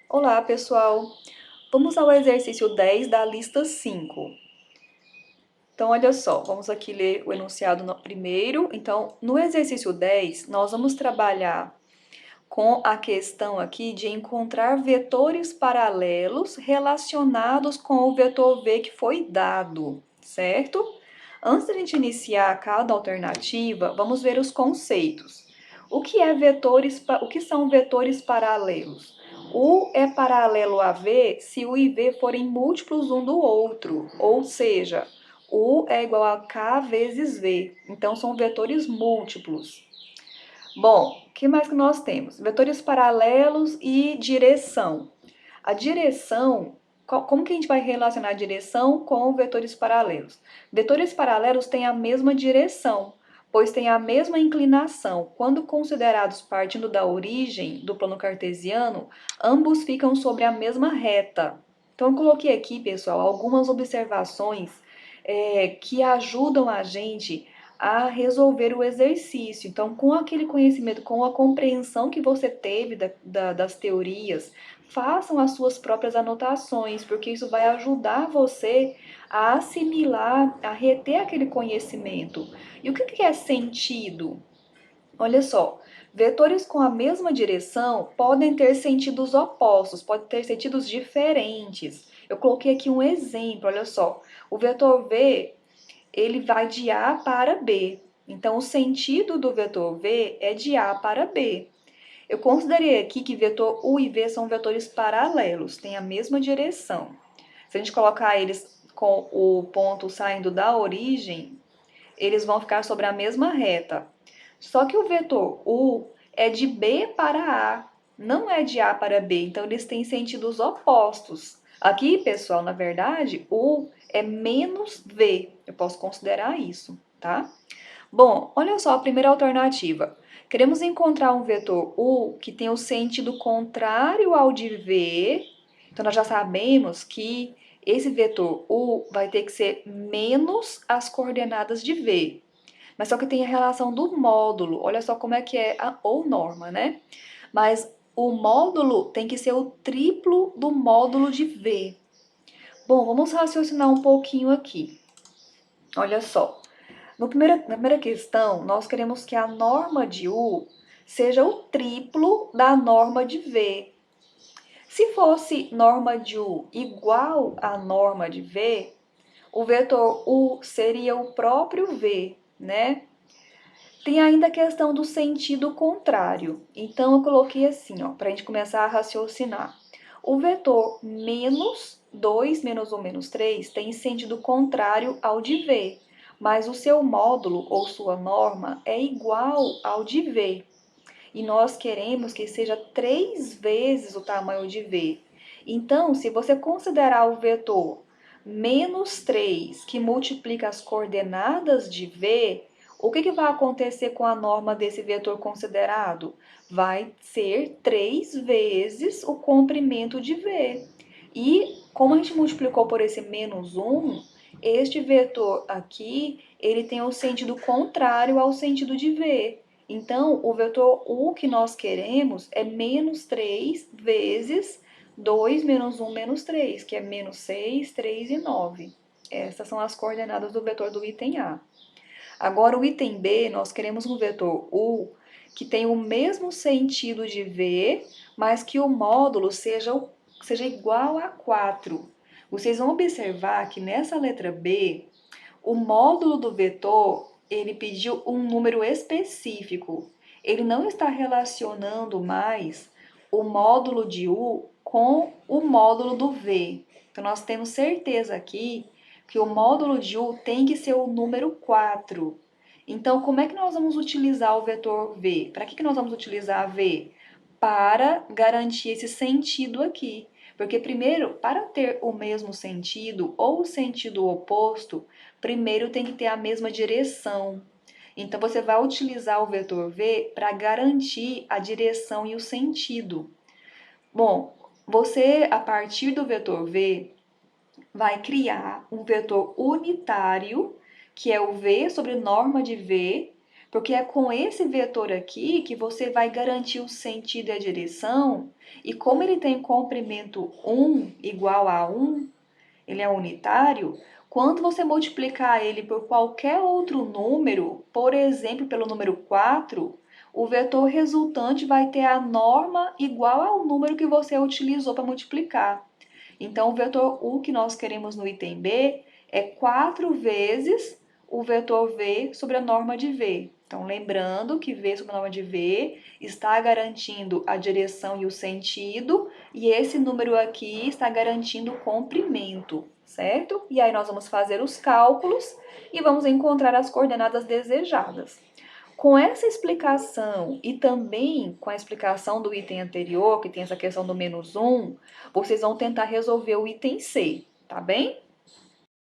Olá, pessoal! Vamos ao exercício 10 da lista 5. Então, olha só, vamos aqui ler o enunciado primeiro. Então, no exercício 10, nós vamos trabalhar com a questão aqui de encontrar vetores paralelos relacionados com o vetor V que foi dado, certo? Antes da gente iniciar cada alternativa, vamos ver os conceitos. O que são vetores paralelos? U é paralelo a V se U e V forem múltiplos um do outro, ou seja, U é igual a K vezes V. Então, são vetores múltiplos. Bom, o que mais que nós temos? Vetores paralelos e direção. A direção, como que a gente vai relacionar a direção com vetores paralelos? Vetores paralelos têm a mesma direção, pois têm a mesma inclinação. Quando considerados partindo da origem do plano cartesiano, ambos ficam sobre a mesma reta. Então, eu coloquei aqui, pessoal, algumas observações que ajudam a gente a resolver o exercício. Então, com aquele conhecimento, com a compreensão que você teve das teorias, façam as suas próprias anotações, porque isso vai ajudar você a assimilar, a reter aquele conhecimento. E o que é sentido? Olha só, vetores com a mesma direção podem ter sentidos opostos, podem ter sentidos diferentes. Eu coloquei aqui um exemplo, olha só. O vetor V, ele vai de A para B. Então, o sentido do vetor V é de A para B. Eu considerei aqui que vetor U e V são vetores paralelos, têm a mesma direção. Se a gente colocar eles com o ponto saindo da origem, eles vão ficar sobre a mesma reta. Só que o vetor U é de B para A, não é de A para B, então eles têm sentidos opostos. Aqui, pessoal, na verdade, U é menos V, eu posso considerar isso, tá? Bom, olha só a primeira alternativa. Queremos encontrar um vetor U que tem o sentido contrário ao de V. Então, nós já sabemos que esse vetor U vai ter que ser menos as coordenadas de V. Mas só que tem a relação do módulo. Olha só como é que é ou norma, né? Mas o módulo tem que ser o triplo do módulo de V. Bom, vamos raciocinar um pouquinho aqui. Olha só. Na primeira questão, nós queremos que a norma de U seja o triplo da norma de V. Se fosse norma de U igual à norma de V, o vetor U seria o próprio V, né? Tem ainda a questão do sentido contrário. Então, eu coloquei assim, ó, para a gente começar a raciocinar. O vetor menos 2 menos 1 menos 3 tem sentido contrário ao de V, mas o seu módulo ou sua norma é igual ao de V. E nós queremos que seja 3 vezes o tamanho de V. Então, se você considerar o vetor menos 3 que multiplica as coordenadas de V, o que vai acontecer com a norma desse vetor considerado? Vai ser 3 vezes o comprimento de V. E como a gente multiplicou por esse menos 1, este vetor aqui, ele tem o sentido contrário ao sentido de V. Então, o vetor U que nós queremos é menos 3 vezes 2 menos 1 menos 3, que é menos 6, 3 e 9. Essas são as coordenadas do vetor do item A. Agora, o item B, nós queremos um vetor U que tenha o mesmo sentido de V, mas que o módulo seja igual a 4. Vocês vão observar que nessa letra B, o módulo do vetor, ele pediu um número específico. Ele não está relacionando mais o módulo de U com o módulo do V. Então, nós temos certeza aqui que o módulo de U tem que ser o número 4. Então, como é que nós vamos utilizar o vetor V? Para que nós vamos utilizar V? Para garantir esse sentido aqui. Porque primeiro, para ter o mesmo sentido ou o sentido oposto, primeiro tem que ter a mesma direção. Então, você vai utilizar o vetor V para garantir a direção e o sentido. Bom, você, a partir do vetor V, vai criar um vetor unitário, que é o V sobre norma de V, Porque é com esse vetor aqui que você vai garantir o sentido e a direção, e como ele tem comprimento 1 igual a 1, ele é unitário, quando você multiplicar ele por qualquer outro número, por exemplo, pelo número 4, o vetor resultante vai ter a norma igual ao número que você utilizou para multiplicar. Então, o vetor U que nós queremos no item B é 4 vezes o vetor V sobre a norma de V. Então, lembrando que V sobre a norma de V está garantindo a direção e o sentido, e esse número aqui está garantindo o comprimento, certo? E aí nós vamos fazer os cálculos e vamos encontrar as coordenadas desejadas. Com essa explicação e também com a explicação do item anterior, que tem essa questão do -1, vocês vão tentar resolver o item C, tá bem?